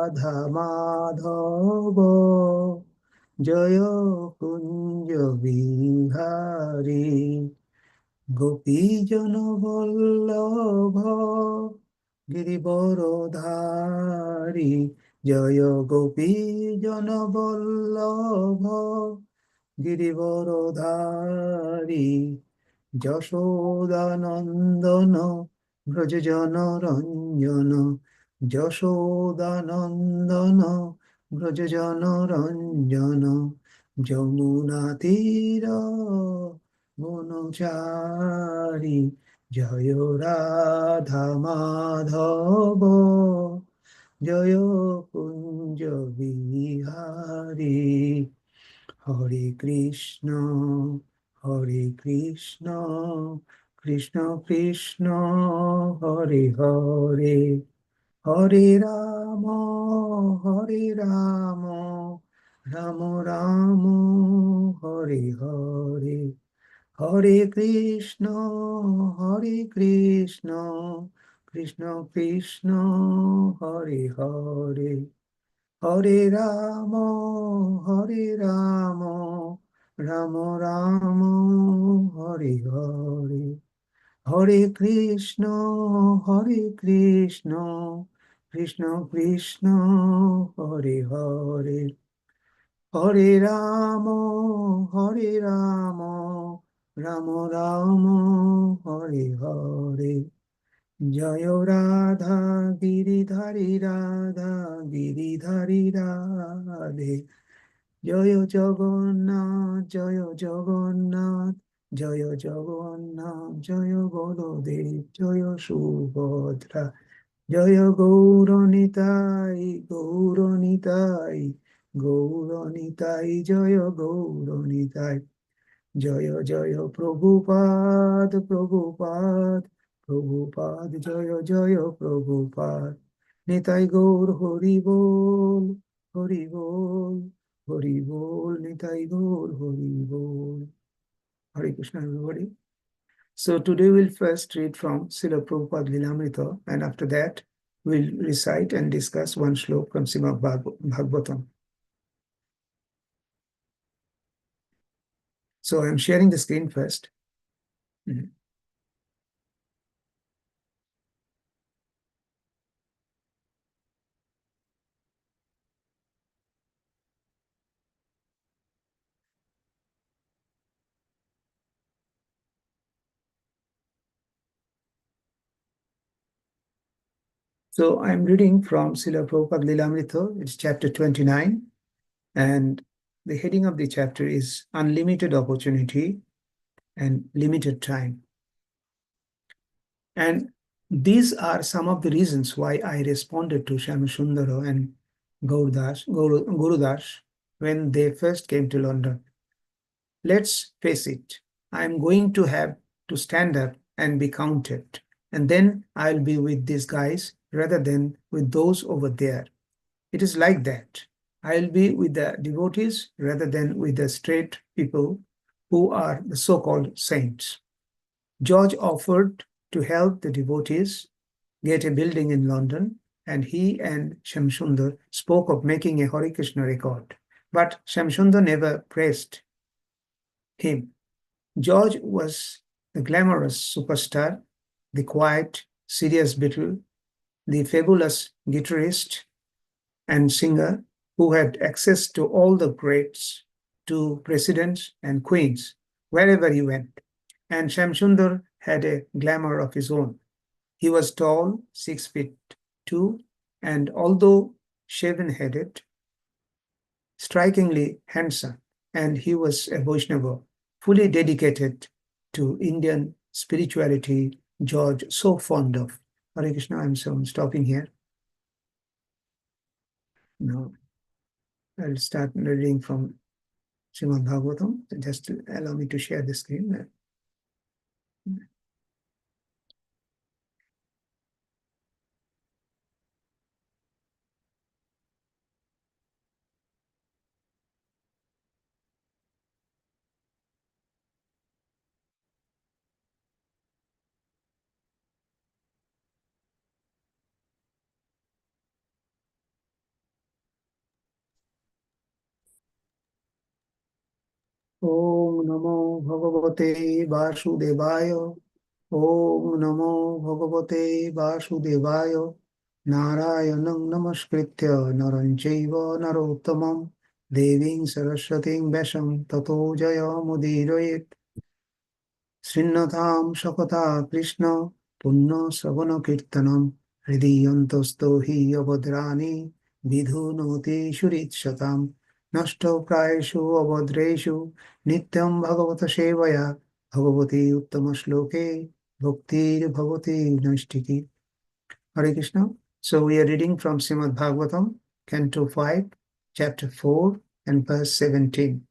রাধা মাধব জয় কুঞ্জ বিহারী গোপীজন বল্লভ গিরিবরধারী জয় গোপীজন বল্লভ গিরিবরধারী যশোদানন্দন ব্রজজন রঞ্জন যশোদানন্দন ব্রজজন রঞ্জন যমুনা তীর বনচারী জয় রাধা মাধব জয় কুঞ্জ বিহারী হরে কৃষ্ণ কৃষ্ণ কৃষ্ণ কৃষ্ণ হরে হরে হরে রাম রাম রাম হরে হরে হরে কৃষ্ণ কৃষ্ণ কৃষ্ণ কৃষ্ণ হরে হরে হরে রাম রাম রাম রাম হরে হরে হরে কৃষ্ণ কৃষ্ণ কৃষ্ণ কৃষ্ণ হরে হরে হরে রাম রাম রাম রাম হরে হরে জয় রাধা গিরিধারী রাধা গিরিধারী রাধে জয় জগন্নাথ জয় জগন্নাথ জয় বলদেব জয় সুভদ্রা জয় গৌরনিতাই গৌরনিতাই গৌরনিতাই জয় গৌরনিতাই জয় জয় প্রভুপাদ প্রভুপাদ প্রভুপাদ জয় জয় প্রভুপাদ নিতাই গৌর হরি বল হরি বল হরি বল নিতাই গৌর হরি বল Hare Krishna everybody. So today we'll first read from Srila Prabhupada Lilamrita, and after that we'll recite and discuss one shlok from Srimad Bhagavatam. So I'm sharing the screen first. So I'm reading from Srila Prabhupada Lilamrita. It's chapter 29, and the heading of the chapter is Unlimited Opportunity and Limited Time. And these are some of the reasons why I responded to Shamsundara and Gurudas when they first came to London. Let's face it, I'm going to have to stand up and be counted, and then I'll be with these guys rather than with those over there. It is like that. I'll be with the devotees rather than with the straight people who are the so-called saints. George offered to help the devotees get a building in London, and he and Shamsundar spoke of making a Hare Krishna record. But Shamsundar never praised him. George was the glamorous superstar, the quiet, serious Beatle, the fabulous guitarist and singer who had access to all the greats, to presidents and queens, wherever he went. And Shamsundar had a glamour of his own. He was tall, 6'2", and although shaven-headed, strikingly handsome, and he was a Vaishnava, fully dedicated to Indian spirituality, George so fond of. Hare Krishna, I'm stopping here. Now, I'll start reading from Srimad Bhagavatam. Just to allow me to share the screen. Om Namo Bhagavate Vasudevaya. Om Namo Bhagavate Vasudevaya. Narayanam Namaskritya Naranchaiva Narottamam Deving Saraswating Vasham Tato Jaya Mudirayet Srinnatham Shakata Krishna Punna Savana Kirtanam Hridiyantasto hi abhadrani vidhunoti shurit Nashto prayeshu abhadreshu nityam bhagavata sevaya bhagavati uttama shloke bhaktir bhagavati naistiki. Hare Krishna. So we are reading from Srimad Bhagavatam, Canto 5, Chapter 4 and verse 17.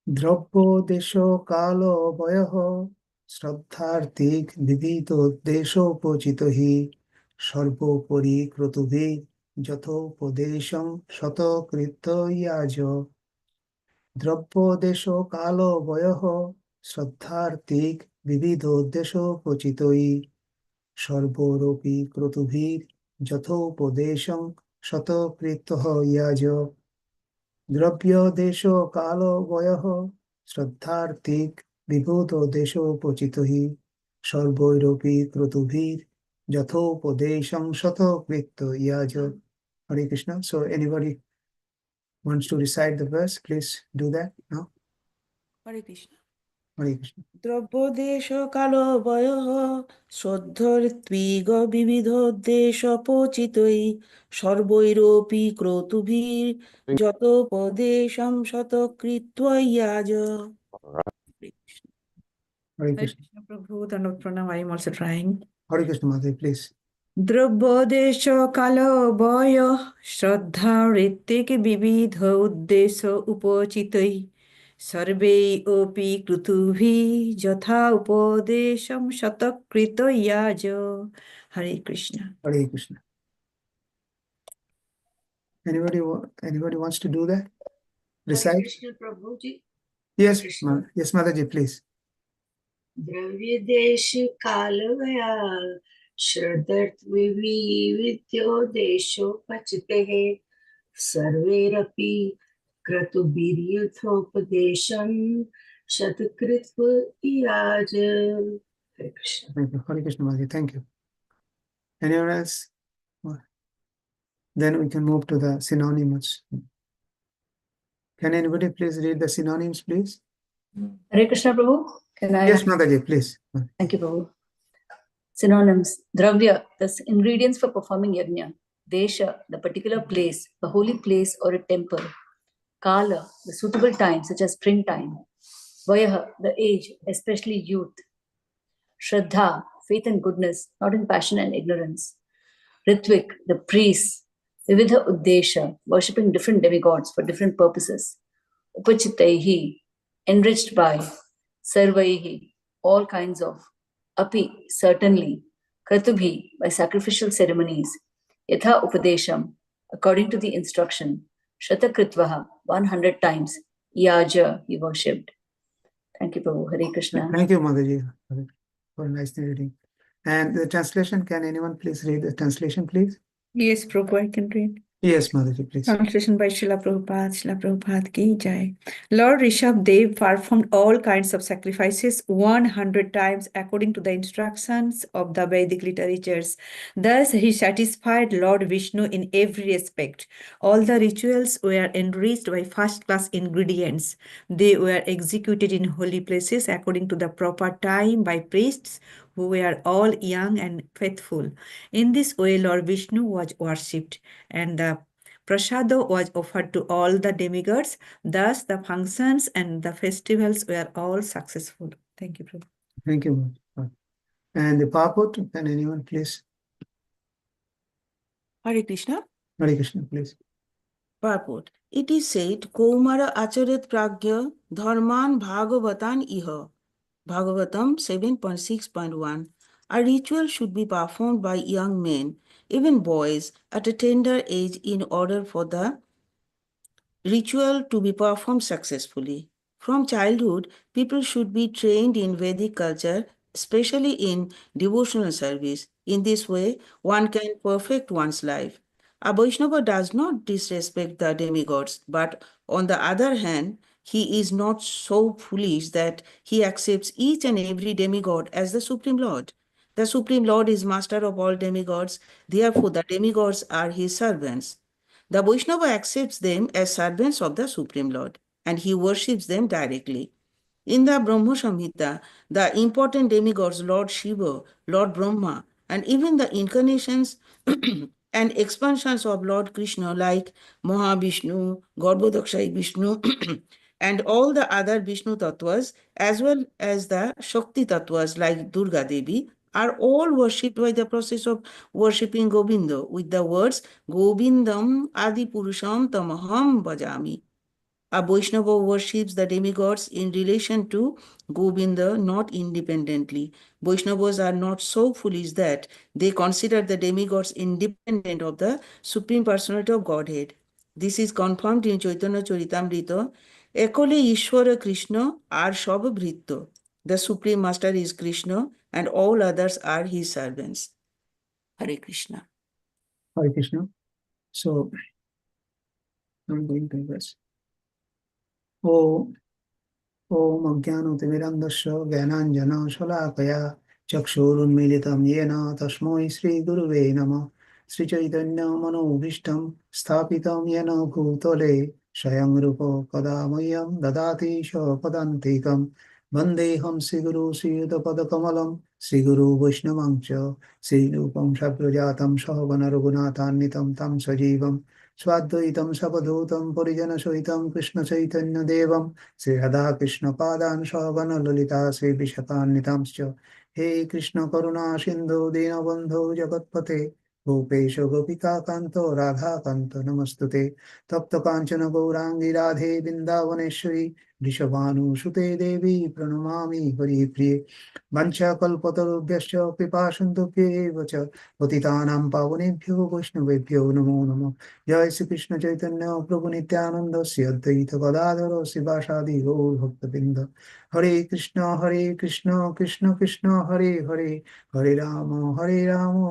দ্রব্য দেশ কাল বয়ঃ শ্রদ্ধার্থিক বিবিধ দেশোপচিত হি সর্বোপরি ক্রতুভি যথোপদেশং শতকৃত ইয়াজ দ্রব্য দেশ কাল বয়ঃ শ্রদ্ধার্থিক বিবিধ দেশোপচিত হি সর্বোরপি ক্রতুভির যথোপদেশং শতকৃত ইয়াজ দ্রব্য দেশ কাল বয়ঃ শ্রদ্ধার্থিক বিভূত দেশোপচিত হি সর্বৈরপি ক্রতুভির যথোপদেশং শতকৃত Iaz. Hare Krishna. So anybody wants to recite the verse, please do that now. Hare Krishna. Hare Krishna. দ্রব্যদেশ কাল বয়ঃ শ্রদ্ধর্ত্বিগ বিবিধোদ্দেশোপচিতৈ সর্বৈরপি ক্রতুভির যতোপদেশং শতকৃত্বয়াজ. Hare Hare Krishna. Krishna Prabhu, Dandavat Pranam. I am also trying. Hare Krishna Mother, please. দ্রব্যদেশ কাল বয়ঃ শ্রদ্ধা ঋত্বিক বিবিধ উদ্দেশ উপচিতৈ সর্বে অপি ক্রতুভিঃ যথা উপদেশং শতকৃত Iaz. Hare Krishna. Hare Krishna. Anybody wants to do that? Hare Recite. Krishna Prabhuji. Yes, Krishna. Yes, Motherji, please. द्रव्य देश काल गया श्रद्धर्थ विविधो देशो पचते है सर्वेरपि क्रतुभिर्युथोपदेशं शतकृत्व इयाज. Hare Krishna. Thank you. Hare Krishna Motherji, thank you. Anyone else? Then we can move to the synonyms. Can anybody please read the synonyms, please? Hare Krishna Prabhu. Can I? Yes, Mataji, please. Thank you, Prabhu. Synonyms. Dravya, the ingredients for performing yajna. Desha, the particular place, the holy place or a temple. Kala, the suitable time, such as springtime. Vayaha, the age, especially youth. Shraddha, faith and goodness, not in passion and ignorance. Ritvik, the priests. Vividha Uddesha, worshipping different demigods for different purposes. Upachitaihi, enriched by. Sarvaihi, all kinds of. Api, certainly. Kratubhi, by sacrificial ceremonies. Yatha Upadesham, according to the instruction. Shatakritvaha, 100 times. Yaja, he worshipped. Thank you, Prabhu. Hare Krishna. Thank you, Mataji, for nice reading. And the translation, can anyone please read the translation, please? Yes, Prabhu, I can read. Yes, Mataji, please. Translation by Srila Prabhupada. Srila Prabhupada ki jai. Lord Rishabh Dev performed all kinds of sacrifices 100 times according to the instructions of the Vedic literatures. Thus, he satisfied Lord Vishnu in every respect. All the rituals were enriched by first-class ingredients. They were executed in holy places according to the proper time by priests who were all young and faithful. In this way, Lord Vishnu was worshipped, and the prasada was offered to all the demigods. Thus, the functions and the festivals were all successful. Thank you, Prabhu. Thank you. And the purport, can anyone please? Hare Krishna. Hare Krishna, please. Purport. It is said, Kaumara acharet pragya dharman bhagavatan iha. Bhagavatam 7.6.1. A ritual should be performed by young men, even boys, at a tender age in order for the ritual to be performed successfully. From childhood, people should be trained in Vedic culture, especially in devotional service. In this way, one can perfect one's life. A Vaishnava does not disrespect the demigods, but on the other hand, he is not so foolish that he accepts each and every demigod as the Supreme Lord. The Supreme Lord is master of all demigods, therefore the demigods are his servants. The Vaishnava accepts them as servants of the Supreme Lord and he worships them directly. In the Brahma Samhita, the important demigods Lord Shiva, Lord Brahma, and even the incarnations and expansions of Lord Krishna like Mahavishnu, Garbhodakshai Vishnu, and all the other Vishnu Tattvas, as well as the Shakti Tattvas like Durga Devi, are all worshipped by the process of worshipping Govinda with the words Govindam Adi Purusham Tamaham Bhajami. A Vaishnava worships the demigods in relation to Govinda, not independently. Vaishnavas are not so foolish that they consider the demigods independent of the Supreme Personality of Godhead. This is confirmed in Chaitanya Charitamrita. Ekole Ishvara Krishna are Shabhavritya. The Supreme Master is Krishna and all others are his servants. Hare Krishna. Hare Krishna. So I'm going to verse. Oh, ॐ अज्ञानतिमिरन्धस्य ज्ञानाञ्जनशलाकया चक्षुरुन्मीलितं येन तस्मै श्रीगुरुवे नमः श्रीचैतन्यमनोभीष्टं स्थापितं येन भूतले स्वयं रूप कदा मह्यं ददाति स्वपदान्तिकं वन्देऽहं श्रीगुरु श्रीयुतपदकमलं श्रीगुरु वैष्णवं च श्रीरूपं सव्रजातं सहगणरघुनाथान्वितं तं सजीवं स्वाद्वैतं सवधूतं परिजनसहितं कृष्णचैतन्यदेवं Sri Radha Krishna Padan Shavana Lalita Sri Vishakanitamscha He Krishna Karuna Sindhu Dinabandhu Jagatpate Gopesha Gopika Kanto Radha Kanto Namastute Tapta Kanchana Gaurangi Radhe Bindavaneshwari Rishabhanu Sute Devi Pranamami Hari Priye Vancha Kalpatarubhyascha Pipashantu Vacha Patitanam Pavanebhyo Vaishnavebhyo Namo Namo Jai Sri Krishna Chaitanya Prabhu Nityananda Sri Advaita Gadadhara Sivasadi Gaur Bhaktabinda Hare Krishna Krishna Krishna Hare Hare Hare Rama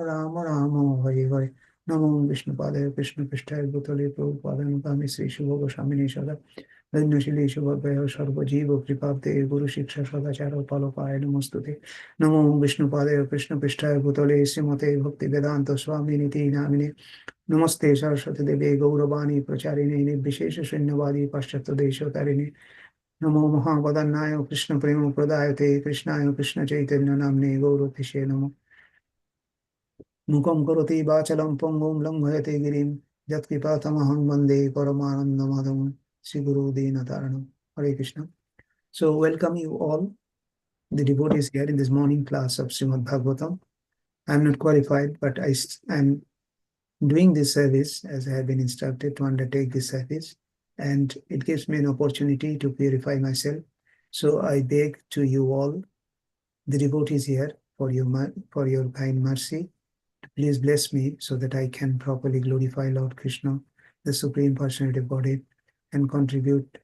Rama Rama Hare Hare Namo Vishnu Padaya Krishna Prishthaya Bhutale Prabhupada Nukami Sri Shubha Goswamini Sada Dhanashili Shubha Bhaya Sarva Jiva Kripapte Guru Shiksha Sadachara Palapaya Namostute Namo Vishnu Padaya Krishna Prishthaya Bhutale Srimate Bhakti Vedanta Swami Niti Namine Namaste Saraswati Devi Gauravani Pracharini Nirvishesha Shunyavadi Paschatya Deshotarini Namo Mahavadannaya Krishna Prema Pradayate Krishnaya Krishna Chaitanya Namne Gaurathishe Namo Mukam Karoti Bachalam Pongum Langhayate Girim Jatkipatamaham Vande Paramanandamadam Sri Guru Dina Taranam Hare Krishna. So welcome you all, the devotees here in this morning class of Srimad Bhagavatam. I am not qualified, but I am doing this service as I have been instructed to undertake this service, and it gives me an opportunity to purify myself. So I beg to you all, the devotees here, for your kind mercy, to please bless me so that I can properly glorify Lord Krishna, the Supreme Personality of Godhead, and contribute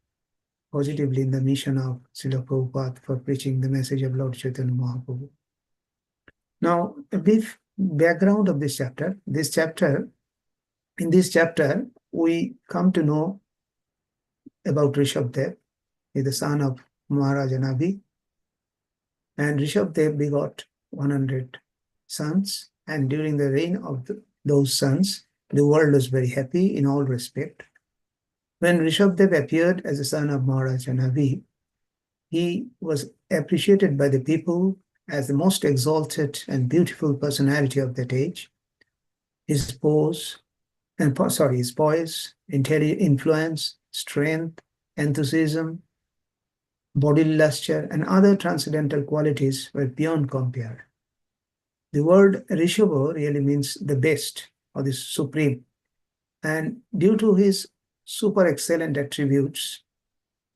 positively in the mission of Srila Prabhupada for preaching the message of Lord Chaitanya Mahaprabhu. Now, a brief background of this chapter. In this chapter, we come to know about Rishabdev. He is the son of Maharaja Nabi. And Rishabdev begot 100 sons. And during the reign of those sons, the world was very happy in all respect. When Rishabdev appeared as the son of Maharaja Nabi, he was appreciated by the people as the most exalted and beautiful personality of that age. His poise, influence, strength, enthusiasm, bodily luster, and other transcendental qualities were beyond compare. The word Rishabha really means the best or the supreme. And due to his super excellent attributes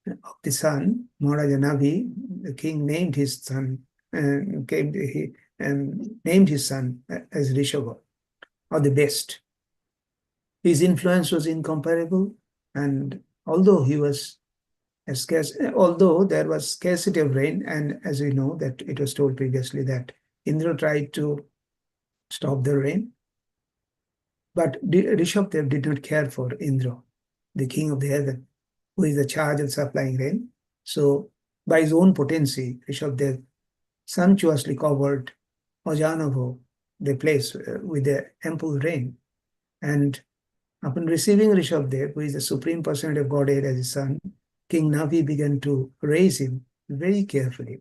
of the son, Maharaja Nabi, the king named his son as Rishabha, or the best. His influence was incomparable, and although there was scarcity of rain, and as we know that it was told previously that Indra tried to stop the rain, but Rishabdev did not care for Indra, the king of the heaven. who is the charge of supplying rain. So by his own potency, Rishabdev sumptuously covered Ojanavo, the place with the ample rain. And upon receiving Rishabdev, who is the supreme personality of Godhead, as his son, King Navi began to raise him very carefully.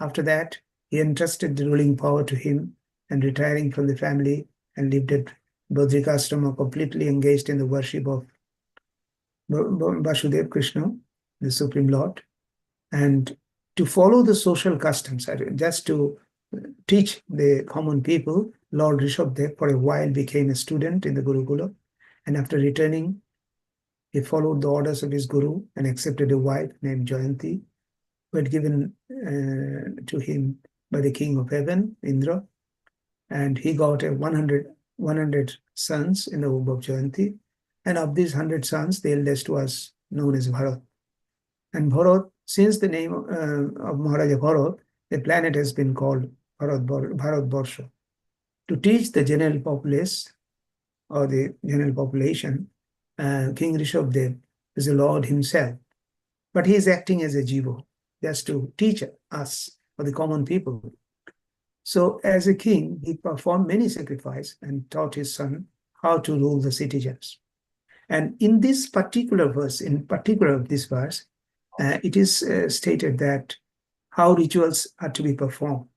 After that, he entrusted the ruling power to him, and retiring from the family and lived at Badrikashrama, completely engaged in the worship of Vasudev Krishna, the Supreme Lord, and to follow the social customs, just to teach the common people. Lord Rishabdev for a while became a student in the Gurukula, and after returning, he followed the orders of his guru and accepted a wife named Jayanti, who had given to him by the king of heaven, Indra, and he got 100 sons in the womb of Jayanti, and of these 100 sons, the eldest was known as Bharat. And Bharat, since the name of Maharaja Bharat, the planet has been called Bharat Barsha. To teach the general populace or the general population, King Rishabdev is the Lord himself, but he is acting as a jiva, just to teach us, or the common people. So as a king, he performed many sacrifices and taught his son how to rule the citizens. And in this particular verse, in particular of this verse, it is stated that how rituals are to be performed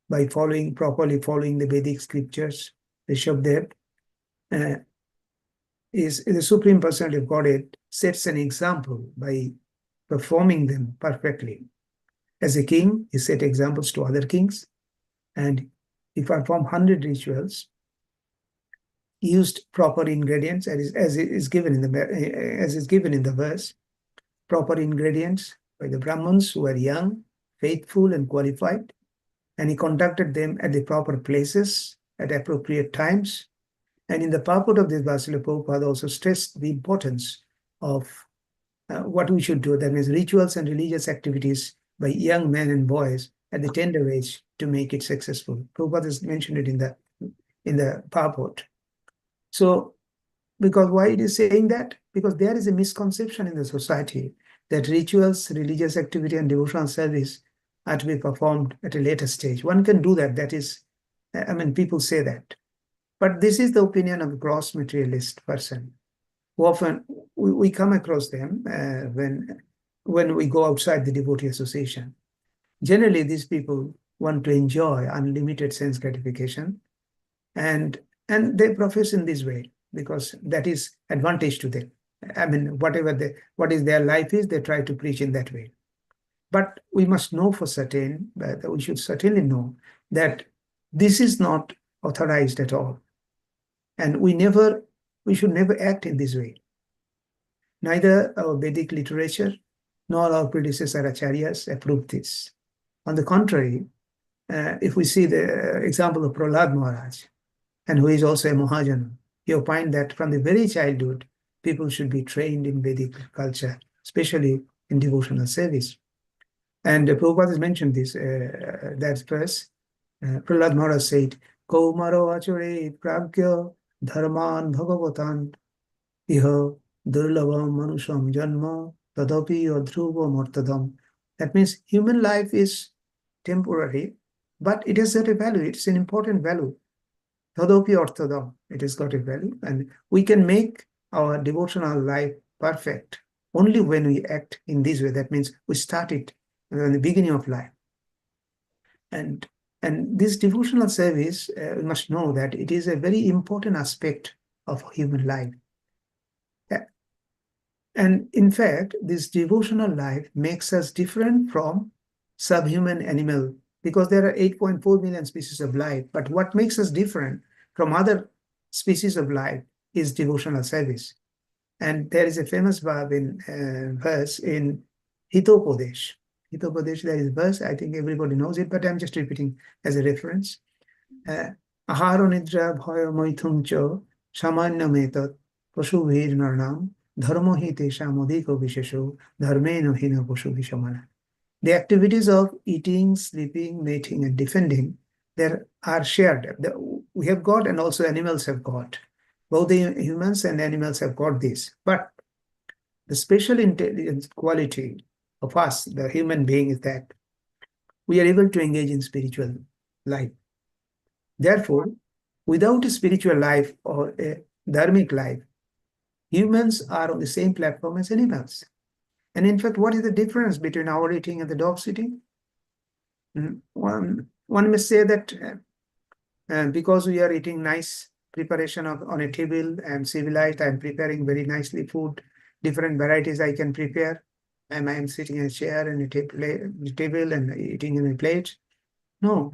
by properly following the Vedic scriptures. Rishabdev is the Supreme Personality of Godhead, sets an example by performing them perfectly. As a king, he set examples to other kings, and he performed 100 rituals, used proper ingredients, as is given in the verse, proper ingredients by the Brahmins who were young, faithful, and qualified, and he conducted them at the proper places at appropriate times. And in the purport of this verse, Prabhupada also stressed the importance of what we should do, that means rituals and religious activities by young men and boys at the tender age to make it successful. Prabhupada has mentioned it in the purport. So, because why it is saying that? Because there is a misconception in the society that rituals, religious activity, and devotional service are to be performed at a later stage. One can do that. That is, people say that. But this is the opinion of a gross materialist person. Who often we come across them when we go outside the devotee association. Generally, these people want to enjoy unlimited sense gratification, and they profess in this way because that is advantage to them. What is their life is, they try to preach in that way. But we must know for certain, we should certainly know that this is not authorized at all. And we should never act in this way. Neither our Vedic literature nor our predecessor acharyas approved this. On the contrary, if we see the example of Prahlad Maharaj, and who is also a Mahajana, he opined that from the very childhood, people should be trained in Vedic culture, especially in devotional service. And Prabhupada has mentioned this, that verse. Prahlad Maharaj said, Kaumaro achore pragya dharman bhagavatan iha durlavam manusham janma tadapi adhruva martadam. That means human life is temporary, but it has got a value. It's an important value. Tadapi ortadam. It has got a value. And we can make our devotional life perfect only when we act in this way. That means we start it in the beginning of life. And this devotional service, we must know that it is a very important aspect of human life. And in fact, this devotional life makes us different from subhuman animal, because there are 8.4 million species of life. But what makes us different from other species of life is devotional service. And there is a famous verse in Hitopadesh. Hitopadesh, there is a verse, I think everybody knows it, but I'm just repeating as a reference. Aharo nidra bhaya maithum cha samanya metat pashu vir narnam dharmo hi tesham adhiko vishesho dharmeno hina pashu vishamana. The activities of eating, sleeping, mating, and defending, there are shared. We have got, and also animals have got. Both the humans and animals have got this. But The special intelligence quality of us, the human being, is that we are able to engage in spiritual life. Therefore, without a spiritual life or a dharmic life, humans are on the same platform as animals. And in fact, what is the difference between our eating and the dog's eating? One may say that because we are eating nice preparation on a table and civilized, I'm preparing very nicely food, different varieties I can prepare, and I am sitting in a chair and a table and eating in a plate. No,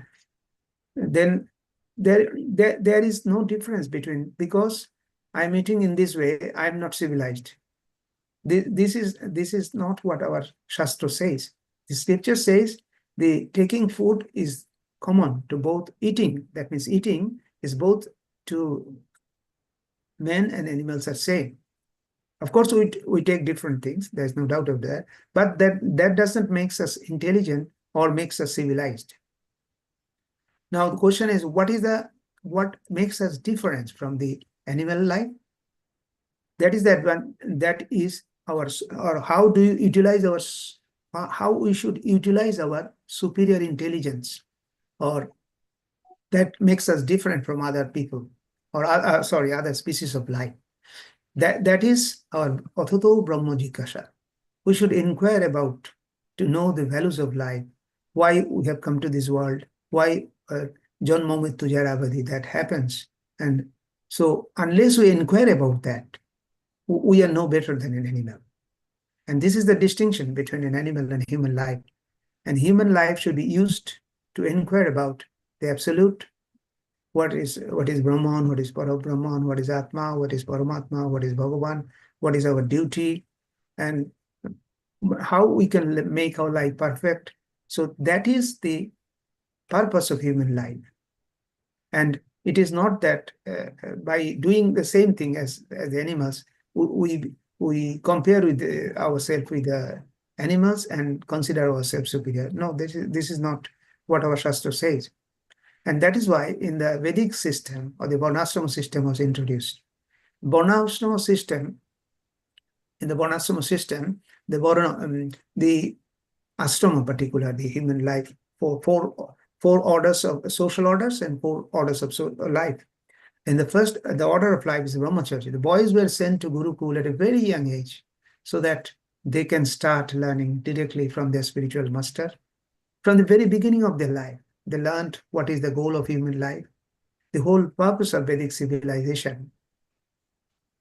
then there is no difference between, because I'm eating in this way, I'm not civilized. This is not what our Shastra says. The scripture says the taking food is common to both eating. That means eating is both to men and animals are same. Of course, we take different things. There's no doubt of that. But that doesn't make us intelligent or makes us civilized. Now the question is, what makes us different from the animal life? That is that one. That is our, or how do you utilize our, how we should utilize our superior intelligence, or that makes us different from other people, or other species of life. That is our Athato Brahma Jikasha. We should inquire about, to know the values of life, why we have come to this world, why Janma Mrityu Jara Avadhi, that happens. And so unless we inquire about that, we are no better than an animal. And this is the distinction between an animal and human life. And human life should be used to inquire about the absolute, what is Brahman, what is Parabrahman, what is Atma, what is Paramatma, what is Bhagavan, what is our duty, and how we can make our life perfect. So that is the purpose of human life. And it is not that by doing the same thing as the animals, we compare with ourselves with the animals and consider ourselves superior. No, this is not what our Shastra says. And that is why in the Vedic system, or the Varnashrama system was introduced. Varnashrama system, in the Varnashrama system, the ashrama particular, the human life, four orders of social orders and 4 orders of life. And the order of life is Brahmacharya. The boys were sent to Gurukul at a very young age so that they can start learning directly from their spiritual master. From the very beginning of their life, they learned what is the goal of human life. The whole purpose of Vedic civilization,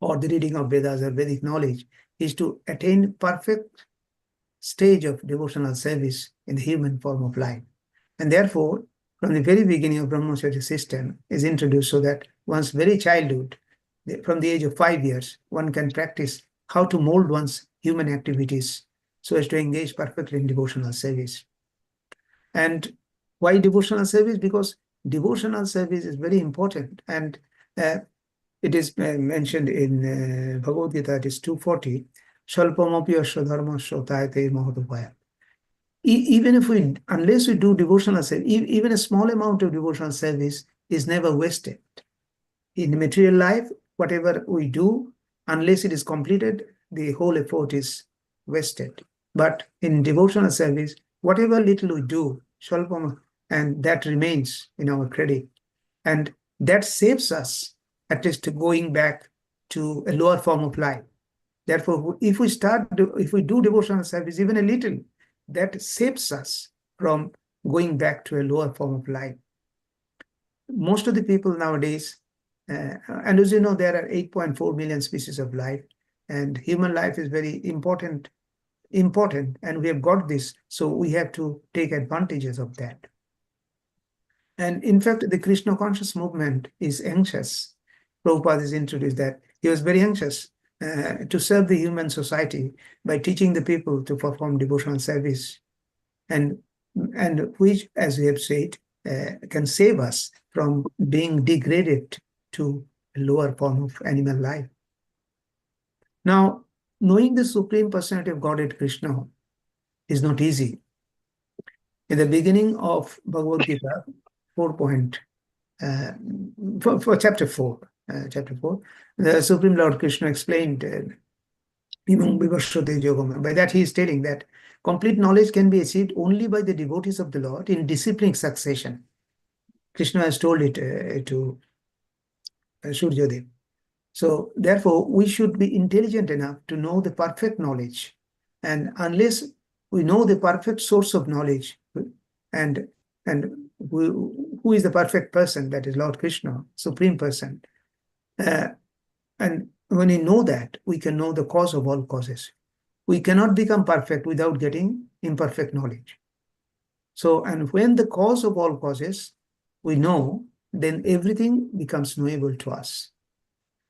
or the reading of Vedas or Vedic knowledge, is to attain perfect stage of devotional service in the human form of life. And therefore, from the very beginning of Brahmacharya system is introduced so that one's very childhood, from the age of 5 years, one can practice how to mold one's human activities so as to engage perfectly in devotional service. And why devotional service? Because devotional service is very important. And it is mentioned in Bhagavad Gita, it is 240, Shalpamapi Asya Dharma Shotayate Mahodupaya. Even if unless we do devotional service, even a small amount of devotional service is never wasted. In material life, whatever we do, unless it is completed, the whole effort is wasted. But in devotional service, whatever little we do, and that remains in our credit. And that saves us, at least going back to a lower form of life. Therefore, if we do devotional service, even a little, that saves us from going back to a lower form of life. Most of the people nowadays, and as you know, there are 8.4 million species of life, and human life is very important, and we have got this, so we have to take advantages of that. And in fact, the Krishna conscious movement is anxious. Prabhupada has introduced that. He was very anxious to serve the human society by teaching the people to perform devotional service, and which, as we have said, can save us from being degraded to a lower form of animal life. Now, knowing the Supreme Personality of Godhead Krishna is not easy. In the beginning of Bhagavad Gita, for chapter 4, the Supreme Lord Krishna explained By that he is telling that complete knowledge can be achieved only by the devotees of the Lord in disciplined succession. Krishna has told it to Suryadev. So therefore, we should be intelligent enough to know the perfect knowledge. And unless we know the perfect source of knowledge, and who is the perfect person, that is Lord Krishna, Supreme Person. And when we know that, we can know the cause of all causes. We cannot become perfect without getting imperfect knowledge. So, and when the cause of all causes we know, then everything becomes knowable to us,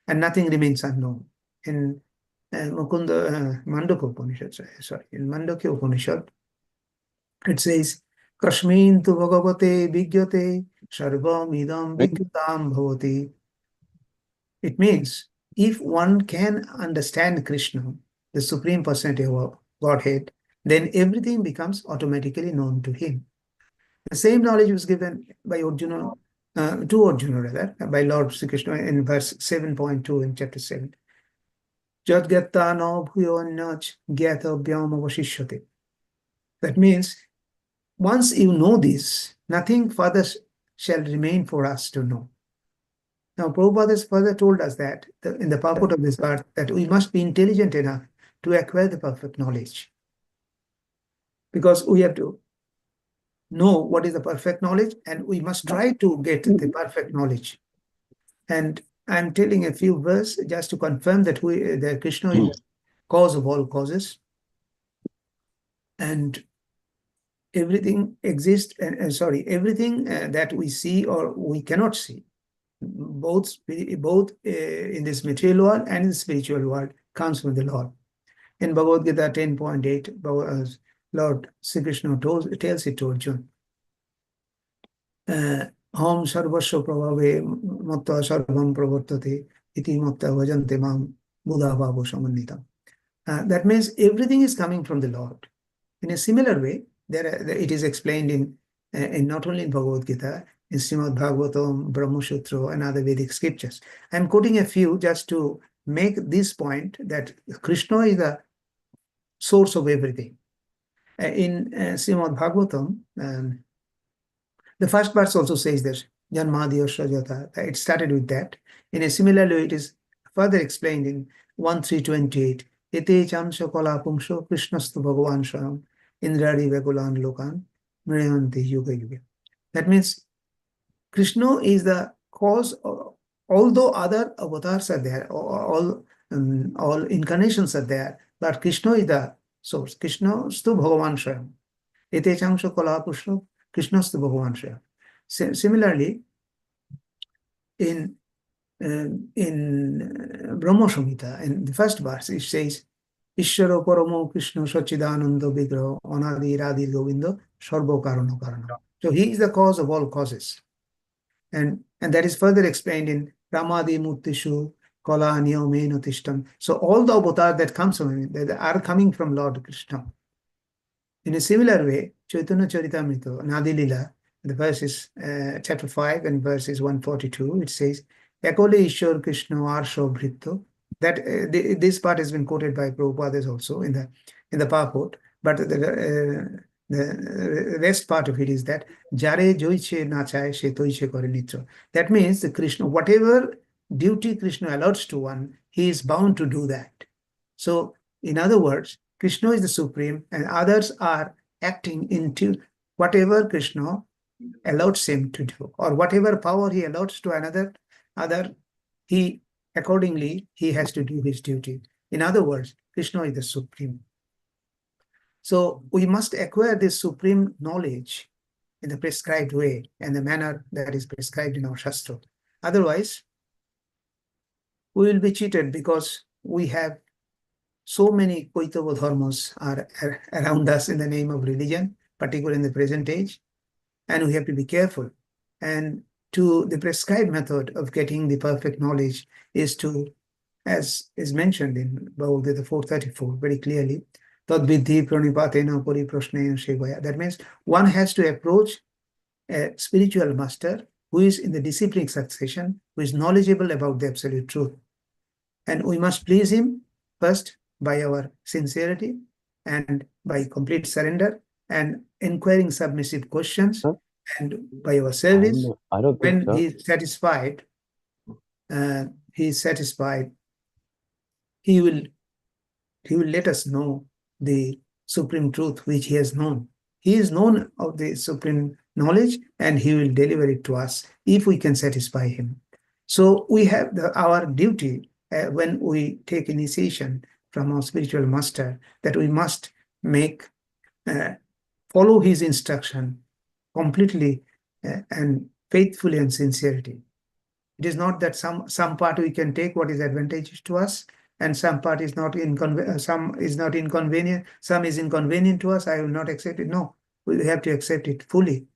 and nothing remains unknown. In Mandukya Upanishad, in Mandukya Upanishad, it says, Kashmin tu bhagavate vigyate sarvam idam vigyatam bhavati. It means if one can understand Krishna, the Supreme Personality of Godhead, then everything becomes automatically known to him. The same knowledge was given by Arjuna, to Arjuna rather, by Lord Sri Krishna in verse 7.2 in chapter 7. Jadgatta no bhuyonyach gyatavyam avashishyate. That means, once you know this, nothing further shall remain for us to know. Now, Prabhupada has further told us that in the purport of this verse, that we must be intelligent enough to acquire the perfect knowledge. Because we have to know what is the perfect knowledge, and we must try to get the perfect knowledge. And I'm telling a few verses just to confirm that that Krishna is the cause of all causes, and everything exists. Everything that we see or we cannot see, both in this material world and in the spiritual world, comes from the Lord. In Bhagavad Gita 10.8, Lord Sri Krishna tells it to Arjuna. Om sarvasya prabhave matta sarvam pravartate iti matta vajante mam buddha bhavo samannita. That means everything is coming from the Lord. In a similar way, it is explained in not only in Bhagavad Gita, in Srimad Bhagavatam, Brahma Sutra, and other Vedic scriptures. I'm quoting a few just to make this point that Krishna is the source of everything. In Srimad Bhagavatam, the first verse also says this, Janmadya Shajata. It started with that. In a similar way, it is further explained in 1.3.28. Ete chamsha kala pumsho krishnastu bhagavan sharam indradi vegulan lokan mriyanti yuga yuga. That means Krishna is the cause, although other avatars are there, all incarnations are there, but Krishna is the source. Krishnastu bhagavan sharam. Ete chamsha kala pumsho Krishnastu bhagavan sharam. Similarly, in Brahma Samhita, in the first verse, it says, Ishvara paramo Krishna sachidananda vigraha anadi radhi govinda sarva karana karana. So he is the cause of all causes. And that is further explained in Ramadi Murtishu Kala Niyamena Tishtam. So all the avatars that comes from him, that are coming from Lord Krishna. In a similar way, Chaitanya Charitamrita, Nadi Lila, the verse is chapter 5 and verses 142, it says, Ekole Ishwar Krishna Arsho Bhritto. That this part has been quoted by Prabhupada also in the purport, but the rest part of it is that Jare Joiche Nachaye She Toiche Kore Nitro. That means the Krishna, whatever duty Krishna allots to one, he is bound to do that. So, in other words, Krishna is the supreme, and others are acting into whatever Krishna allows him to do, or whatever power he allows to other, he accordingly he has to do his duty. In other words, Krishna is the supreme. So we must acquire this supreme knowledge in the prescribed way and the manner that is prescribed in our Shastra. Otherwise, we will be cheated because we have so many Koitava dharmas are around us in the name of religion, particularly in the present age, and we have to be careful. And to the prescribed method of getting the perfect knowledge is to, as is mentioned in Bhagavad Gita 434 very clearly, Tad vidhi pranipatena pariprashnena shevaya. That means one has to approach a spiritual master who is in the disciplinic succession, who is knowledgeable about the absolute truth. And we must please him first by our sincerity and by complete surrender and inquiring submissive questions Sir, and by our service. Arogya, When sir. he is satisfied, he will let us know the supreme truth which he has known. He is known of the supreme knowledge and he will deliver it to us if we can satisfy him. So we have our duty when we take initiation from our spiritual master, that we must follow his instruction completely and faithfully and sincerity. It is not that some part we can take what is advantageous to us, and some part is not some is not inconvenient, some is inconvenient to us. I will not accept it. No, we have to accept it fully,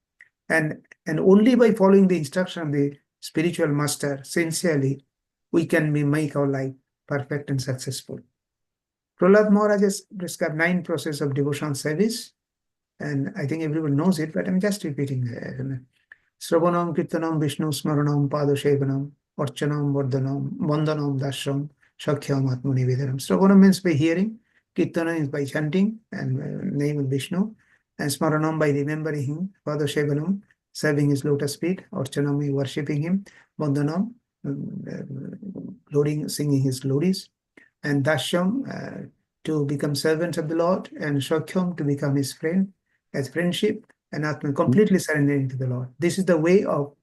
and only by following the instruction of the spiritual master sincerely, we can make our life perfect and successful. Prahlad Maharaj has prescribed 9 processes of devotional service, and I think everyone knows it, but I'm just repeating. Sravanam, Kirtanam, Vishnu, Smaranam, Padosevanam, Archanam, Vardhanam, Vandanam, Dasram, Shakhyam, Atmanivedanam. Sravanam means by hearing, Kirtanam is by chanting and name of Vishnu, and Smaranam by remembering him, Padosevanam, serving his lotus feet, Archanam is worshipping him, Vandanam, singing his glories, and Dashyam to become servants of the Lord, and Shakhyam to become his friend, as friendship, and Atman completely surrendering to the Lord. This is the way of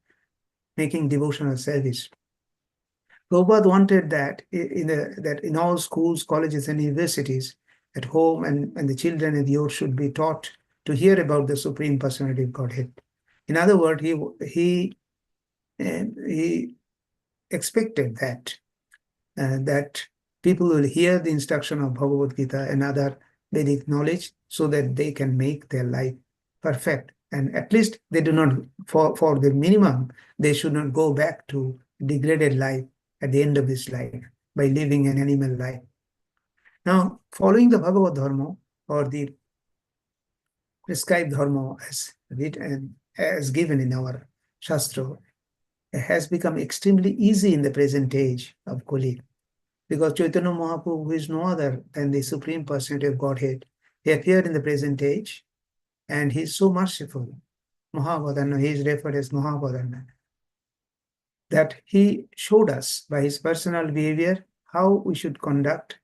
making devotional service. Prabhupada wanted that in all schools, colleges, and universities, at home, and the children and the youth should be taught to hear about the Supreme Personality of Godhead. In other words, he expected that people will hear the instruction of Bhagavad Gita and other Vedic knowledge so that they can make their life perfect. And at least they do not, for the minimum, they should not go back to degraded life at the end of this life by living an animal life. Now, following the Bhagavad Dharma, or the prescribed dharma as given in our Shastra, has become extremely easy in the present age of Kali. Because Chaitanya Mahaprabhu, who is no other than the Supreme Personality of Godhead, he appeared in the present age, and he is so merciful. Mahavadana, he is referred as Mahavadana, that he showed us by his personal behavior how we should conduct,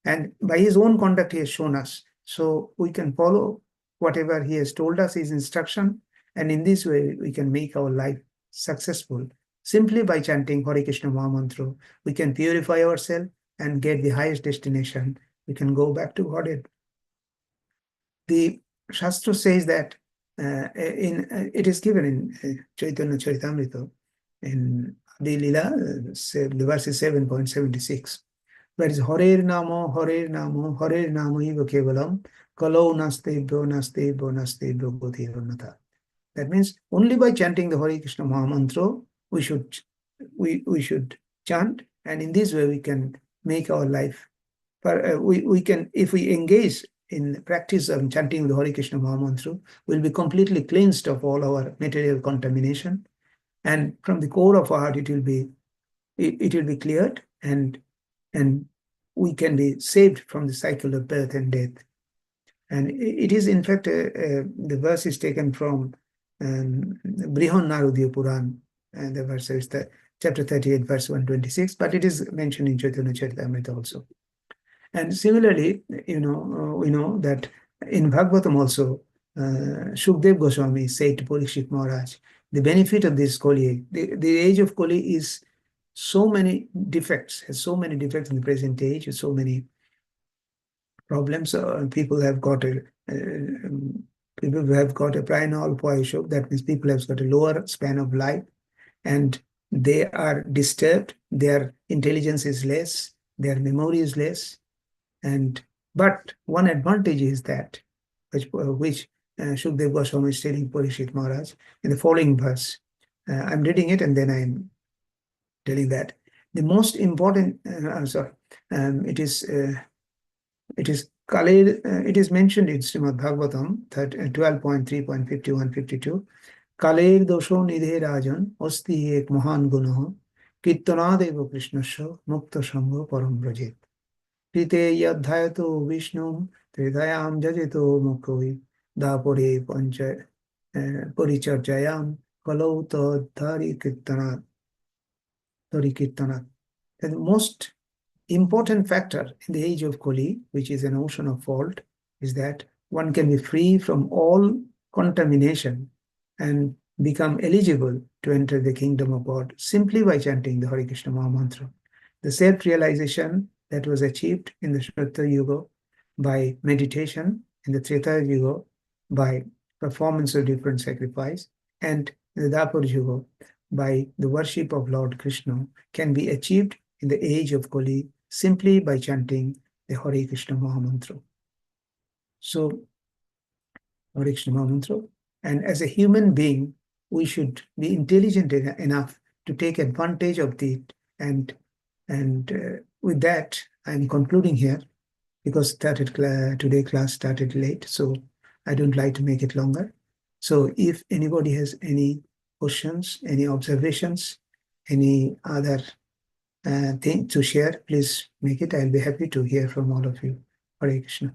and by his own conduct he has shown us. So we can follow whatever he has told us, his instruction, and in this way we can make our life successful. Simply by chanting Hare Krishna Mahamantra, we can purify ourselves and get the highest destination. We can go back to Godhead. The Shastra says that it is given in Chaitanya Charitamrita in Adi Lila, the verse is 7.76, where it is Harer Namo, Harer Namo, Harer Namo Iva Kevalam, Kalau Nastebhyo, Nastebhyo, Nastebhyo Bodhiranatha. That means only by chanting the Hare Krishna Mahamantra, we should chant, and in this way we can make our life. We can, if we engage in the practice of chanting the Hare Krishna Mahamantra, we'll be completely cleansed of all our material contamination, and from the core of our heart it will be cleared, and we can be saved from the cycle of birth and death. And it is in fact the verse is taken from Brihon Narudya Puran, and the verse is chapter 38, verse 126, but it is mentioned in Chaitanya Charitamrita also. And similarly, we know that in Bhagavatam also, Shukdev Goswami said to Parikshit Maharaj, the benefit of this Kali, the age of Kali is so many defects, has so many defects in the present age, with so many problems. People have got a pranal poishok, that means people have got a lower span of life, and they are disturbed, their intelligence is less, their memory is less, but one advantage is that, which Shukdev Goswami is telling Parikshit Maharaj in the following verse. I'm reading it and then I'm telling that the most important, it is mentioned in Srimad Bhagavatam 12.3.51-52. Kaler dosho nidhe rajan osti ek mahan gunaha kirtanadeva krishnasya mukta sangha param brajet. Krite yadhayato Vishnu Tridayam Jajato Mukoi Dapore Pancha Puricharjayam Kalauta Dhari Kirtanat. The most important factor in the age of Kali, which is an ocean of fault, is that one can be free from all contamination and become eligible to enter the kingdom of God simply by chanting the Hare Krishna Maha Mantra. The self-realization that was achieved in the Shraddha Yuga by meditation, in the Treta Yuga by performance of different sacrifice, and in the Dwapar Yuga by the worship of Lord Krishna can be achieved in the age of Kali simply by chanting the Hare Krishna Maha Mantra. So, Hare Krishna Maha Mantra. And as a human being, we should be intelligent enough to take advantage of it. And with that, I'm concluding here because today class started late, so I don't like to make it longer. So if anybody has any questions, any observations, any other thing to share, please make it. I'll be happy to hear from all of you. Hare Krishna.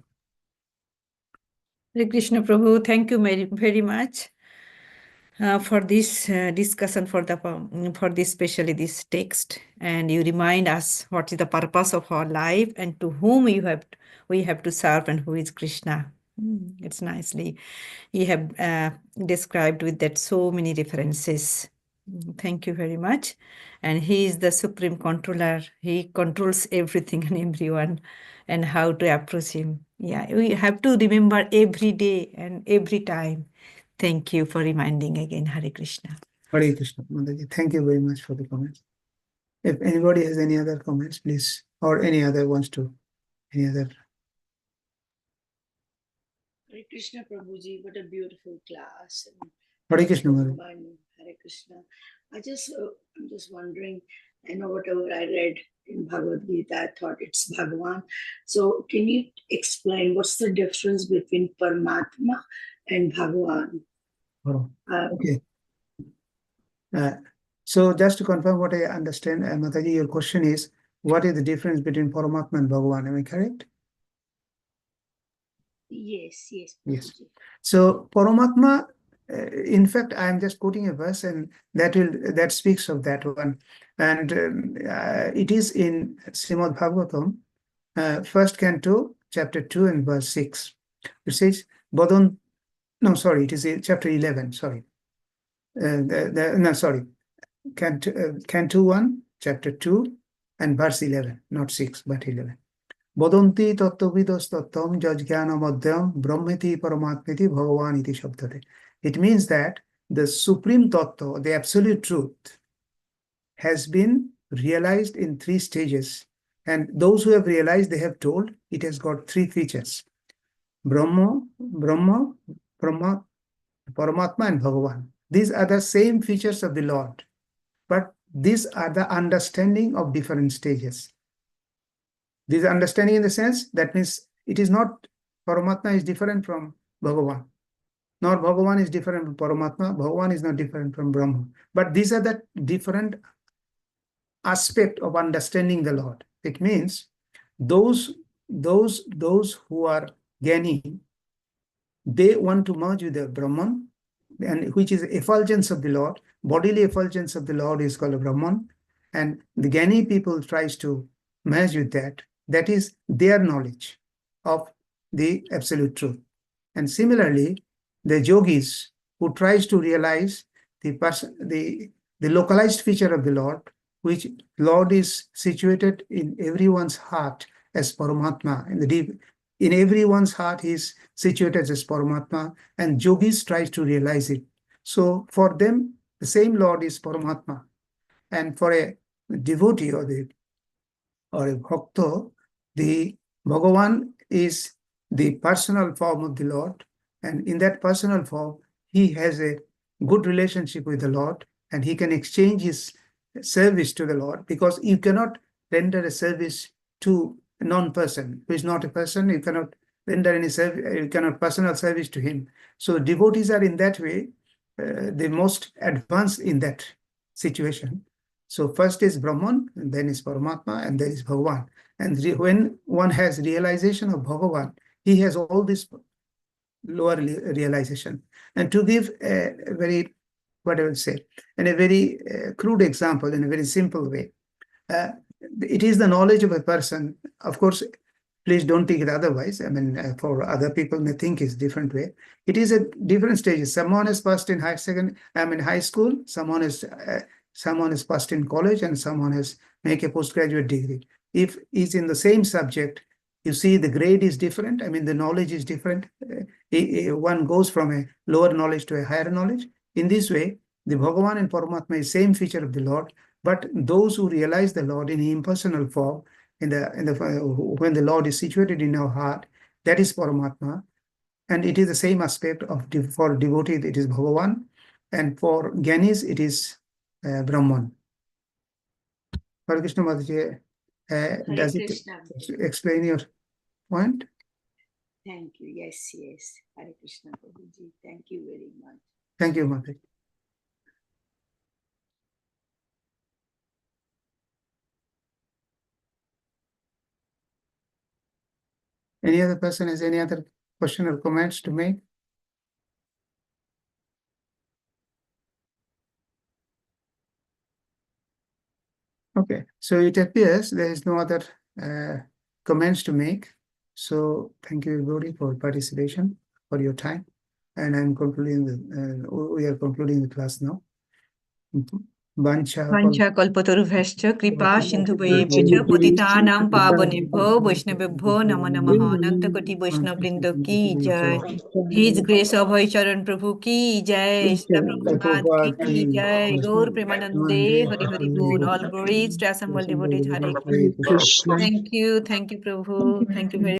Hare Krishna Prabhu, thank you very, very much for this discussion, for this, especially this text, and you remind us what is the purpose of our life and to whom we have to serve and who is Krishna. It's nicely you have described with that so many references. Thank you very much. And he is the supreme controller. He controls everything and everyone, and how to approach him. Yeah, we have to remember every day and every time. Thank you for reminding again. Hare Krishna. Hare Krishna. Mataji, thank you very much for the comments. If anybody has any other comments, please, or any other wants to, any other. Hare Krishna Prabhuji, what a beautiful class. And Hare Krishna. spoken Mataji. by me. Hare Krishna. I'm just wondering, I know whatever I read in Bhagavad Gita, I thought it's Bhagavan. So can you explain what's the difference between Paramatma and Bhagavan? Oh, okay. So just to confirm what I understand, Mataji, your question is, what is the difference between Paramatma and Bhagavan? Am I correct? Yes. Yes. Prabhuji. So Paramatma, in fact, I am just quoting a verse, and that speaks of that one, and it is in Srimad Bhagavatam, first canto, chapter 2 and verse 6. It says, it is in chapter 11. Sorry, canto 1, chapter 2, and verse 11, not 6 but 11. Bodanti tattvavidos tattam jajjnana madhyam brahmeti paramatmeti bhagavan iti shabdate. It means that the supreme tattva, the absolute truth, has been realized in 3 stages. And those who have realized, they have told it has got 3 features: Brahma, Paramatma, and Bhagavan. These are the same features of the Lord, but these are the understanding of different stages. This understanding in the sense, that means it is not Paramatma is different from Bhagavan, nor Bhagavan is different from Paramatma, Bhagavan is not different from Brahma. But these are the different aspect of understanding the Lord. It means those who are Jnani, they want to merge with the Brahman, and which is effulgence of the Lord. Bodily effulgence of the Lord is called a Brahman, and the Jnani people tries to merge with that. That is their knowledge of the absolute truth. And similarly, the yogis who tries to realize the localized feature of the Lord, which Lord is situated in everyone's heart as Paramatma. In everyone's heart, he is situated as Paramatma, and yogis tries to realize it. So for them, the same Lord is Paramatma. And for a devotee or a bhakta, the Bhagavan is the personal form of the Lord, and in that personal form, he has a good relationship with the Lord, and he can exchange his service to the Lord, because you cannot render a service to a non-person who is not a person. You cannot render any service, you cannot personal service to him. So devotees are in that way the most advanced in that situation. So first is Brahman, and then is Paramatma, and then is Bhagavan. And when one has realization of Bhagavan, he has all this lower realization. And to give a very, what I would say, in a very crude example, in a very simple way, it is the knowledge of a person. Of course, please don't think it otherwise. I mean, for other people may think it's different way. It is a different stages. Someone is passed in high school. Someone is passed in college, and someone has make a postgraduate degree. If it's in the same subject, you see the grade is different. I mean, the knowledge is different. One goes from a lower knowledge to a higher knowledge. In this way, the Bhagavan and Paramatma is same feature of the Lord, but those who realize the Lord in impersonal form, when the Lord is situated in our heart, that is Paramatma, and it is the same aspect of for devotees it is Bhagavan, and for Gyanis it is Brahman. Hare Krishna Mataji, does it Krishna. explain your point? Thank you. Yes. Hare Krishna Prabhuji. Thank you very much. Thank you, Mataji. Any other person has any other question or comments to make? Okay, so it appears there is no other comments to make. So thank you everybody for participation, for your time. And I'm concluding we are concluding the class now. Vancha Vanchakalpatarubhyascha kripa sindhubhayebhyo cha patitanam pavanebhyo vaishnavebhyo namo namaha Ananta Koti Vaishnav Vrinda ki jai. His Grace Abhay Charan Prabhu ki jai. Srila Prabhupada ki jai. Gaur Premanande Hari Hari Bol. All glories to assembled devotees. Hare Krishna. Krishna. Thank you, Prabhu. Thank you very